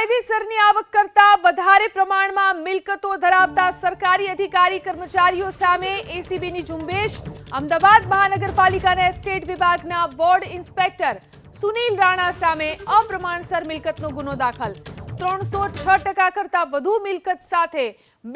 કાયદેસરની આવક કરતા વધારે પ્રમાણમાં મિલકતો ધરાવતા સરકારી અધિકારી કર્મચારીઓ સામે એસીબીની ઝુંબેશ। અમદાવાદ મહાનગરપાલિકાના એસ્ટેટ વિભાગના વોર્ડ ઇન્સ્પેક્ટર સુનિલ રાણા સામે અપ્રમાણસર મિલકતનો ગુનો દાખલ। 306% કરતા વધુ મિલકત સાથે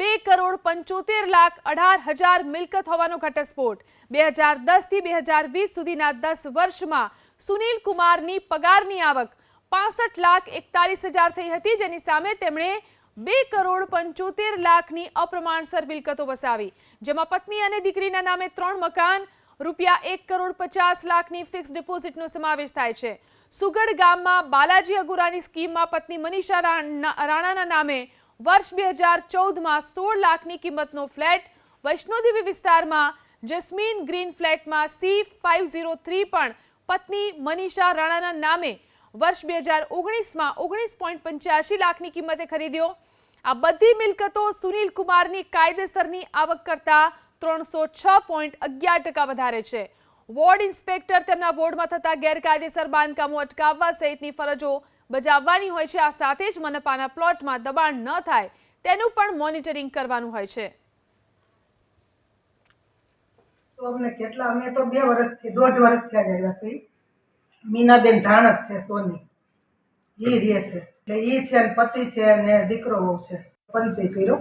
2,75,18,000 મિલકત હોવાનો ઘટસ્ફોટ। 2010 થી 2020 સુધીના 10 વર્ષમાં સુનિલ કુમારની પગારની આવક 65,41,000 થઈ હતી, જેની સામે તેમણે 2,75,00,000ની અપ્રમાણસર મિલકતો વસાવી, જેમાં પત્ની અને દીકરીના નામે 3 મકાન, રૂપિયા 1,50,00,000ની ફિક્સ ડિપોઝિટનો સમાવેશ થાય છે। સુગડ ગામમાં બાલાજી અગોરાની સ્કીમમાં પત્ની મનીષા રાણાના નામે વર્ષ 2014માં 16 લાખની કિંમતનો ફ્લેટ, વૈષ્ણોદેવી વિસ્તારમાં જસ્મીન ગ્રીન ફ્લેટમાં C503 પણ પત્ની મનીષા રાણાના નામે વર્ષ 2019માં 19.85 લાખની કિંમતે ખરીદ્યો। આ બધી મિલકતો સુનિલ કુમારની કાયદેસરની આવક કરતા 306.11% વધારે છે। વોર્ડ ઇન્સ્પેક્ટર તેમના વોર્ડમાં થતા ગેરકાયદેસર બાંધકામો અટકાવવા સહિતની ફરજો બજાવવાની હોય છે। આ સાથે જ મનપાના પ્લોટમાં દબાણ ન થાય તેનું પણ મોનિટરિંગ કરવાનું હોય છે। તો અમને કેટલા અમે તો 2 વર્ષથી 1.5 વર્ષથી આવ્યા છે। મીનાબેન ધાણક છે સોની, એ રહે છે, એટલે એ છે ને પતિ છે અને દીકરો વહુ છે। પરિચય કર્યો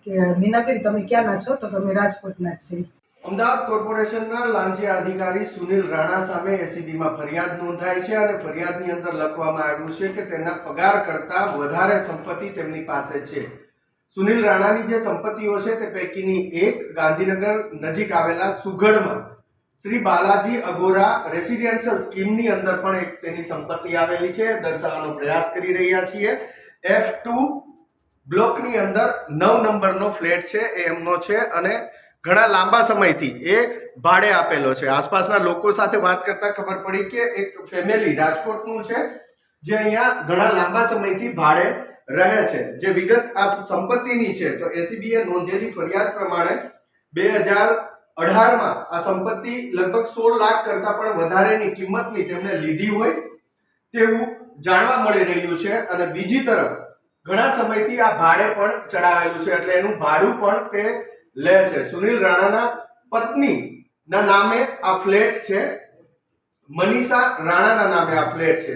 કે મીનાબેન તમે ક્યાંના છો? તો અમે રાજકોટના જ છીએ। અમદાવાદ કોર્પોરેશનના લાંચિયા અધિકારી સુનિલ રાણા સામે એસીબીમાં ફરિયાદ નોંધાઈ છે અને ફરિયાદની અંદર લખવામાં આવ્યું છે કે તેના પગાર કરતા વધારે સંપત્તિ તેમની પાસે છે। સુનિલ રાણાની જે સંપત્તિઓ છે તે પૈકીની એક ગાંધીનગર નજીક આવેલા સુગડમાં શ્રી બાલાજી અગોરા રેસિડેન્શિયલ સ્કીમની અંદર પણ એક તેની સંપત્તિ આવેલી છે, દર્શાવવાનો પ્રયાસ કરી રહ્યા છીએ। F2 બ્લોકની અંદર 9 નંબરનો ફ્લેટ છે, એ એમનો છે અને ઘણા લાંબા સમયથી એ ભાડે આપેલો છે। આસપાસના લોકો સાથે વાત કરતા ખબર પડી કે એક ફેમિલી રાજકોટનું છે જે અહીંયા ઘણા લાંબા સમયથી ભાડે રહે છે। જે વિગત આ સંપત્તિની છે તો એસીબીએ નોંધેલી ફરિયાદ પ્રમાણે 2018માં આ સંપત્તિ લગભગ 16 લાખ કરતા પણ વધારેની કિંમતની તેમણે લીધી હોય તેવું જાણવા મળી રહ્યું છે। અને બીજી તરફ ઘણા સમયથી આ ભાડે પણ ચડાવેલું છે, એટલે એનું ભાડું પણ તે લે છે। સુનિલ રાણાના પત્નીના નામે આ ફ્લેટ છે, મનીષા રાણાના નામે આ ફ્લેટ છે।